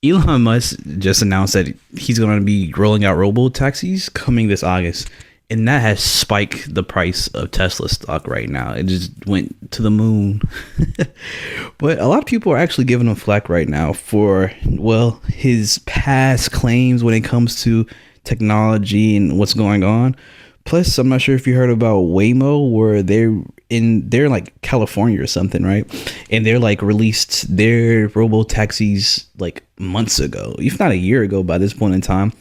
Elon Musk just announced that he's going to be rolling out robo taxis coming this August, and that has spiked the price of Tesla stock right now. It just went to the moon. But a lot of people are actually giving him flack right now for, well, his past claims when it comes to technology and what's going on. Plus, I'm not sure if you heard about Waymo, where they're like California or something, right? And they're like released their robo taxis like months ago, if not a year ago by this point in time.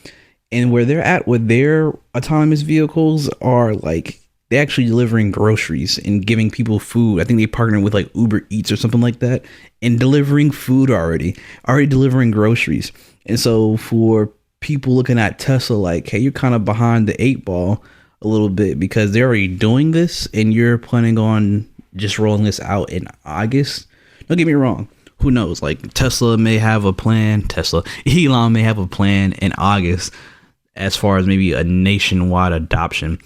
And where they're at with their autonomous vehicles are like they're actually delivering groceries and giving people food. I think they partnered with like Uber Eats or something like that, and delivering food already delivering groceries. And so for people looking at Tesla like, hey, you're kind of behind the eight ball a little bit because they're already doing this and you're planning on just rolling this out in August. Don't get me wrong. Who knows? Like Elon may have a plan in August as far as maybe a nationwide adoption.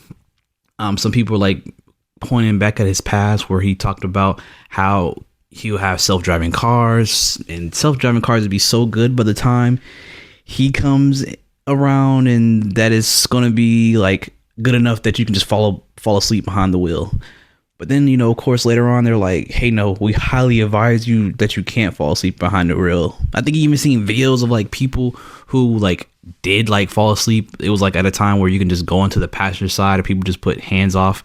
Some people are like pointing back at his past where he talked about how he'll have self-driving cars, and self-driving cars would be so good by the time he comes around, and that is going to be like good enough that you can just fall asleep behind the wheel. But then, of course, later on, they're like, hey, no, we highly advise you that you can't fall asleep behind the wheel. I think you even seen videos of like people who like did like fall asleep. It was like at a time where you can just go into the passenger side and people just put hands off.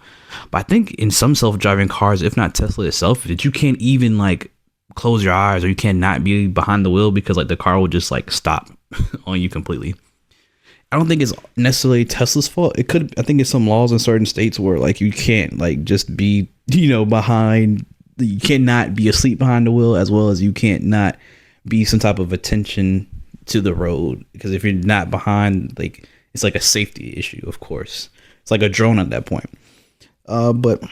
But I think in some self-driving cars, if not Tesla itself, that you can't even like close your eyes, or you cannot be behind the wheel because like the car will just like stop on you completely. I don't think it's necessarily Tesla's fault. It could. I think it's some laws in certain states where like you can't like just be behind. You cannot be asleep behind the wheel, as well as you can't not be some type of attention to the road, because if you're not behind, like it's like a safety issue. Of course, it's like a drone at that point. But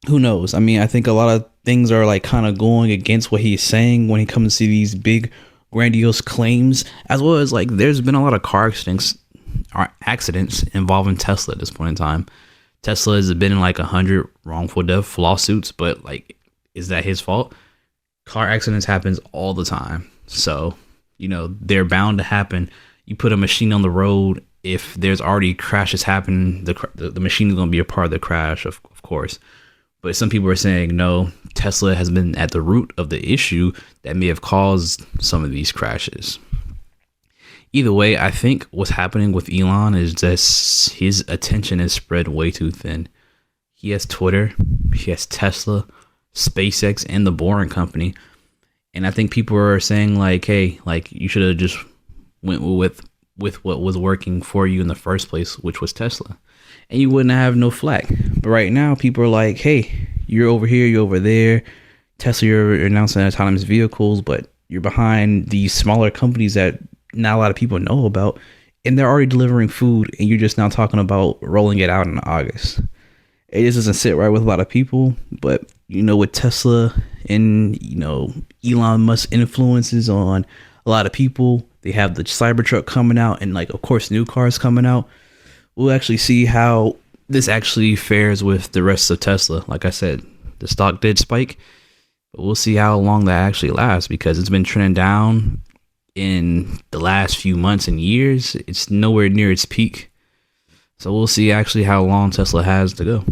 who knows? I mean, I think a lot of things are like kind of going against what he's saying when he comes to these big grandiose claims, as well as like there's been a lot of car accidents involving Tesla at this point in time. Tesla has been in like 100 wrongful death lawsuits, but like, is that his fault? Car accidents happens all the time, so they're bound to happen. You put a machine on the road, if there's already crashes happen, the machine is going to be a part of the crash, of course. But some people are saying no, Tesla has been at the root of the issue that may have caused some of these crashes. Either way, I think what's happening with Elon is just his attention is spread way too thin. He has Twitter, he has Tesla, SpaceX, and the Boring Company. And I think people are saying like, hey, like you should have just went with what was working for you in the first place, which was Tesla. And you wouldn't have no flack. But right now, people are like, hey, you're over here, you're over there. Tesla, you're announcing autonomous vehicles, but you're behind these smaller companies that not a lot of people know about, and they're already delivering food, and you're just now talking about rolling it out in August. It just doesn't sit right with a lot of people. But with Tesla and Elon Musk influences on a lot of people, they have the Cybertruck coming out, and like of course new cars coming out. We'll actually see how this actually fares with the rest of Tesla. Like I said, the stock did spike, but we'll see how long that actually lasts, because it's been trending down in the last few months and years. It's nowhere near its peak. So we'll see actually how long Tesla has to go.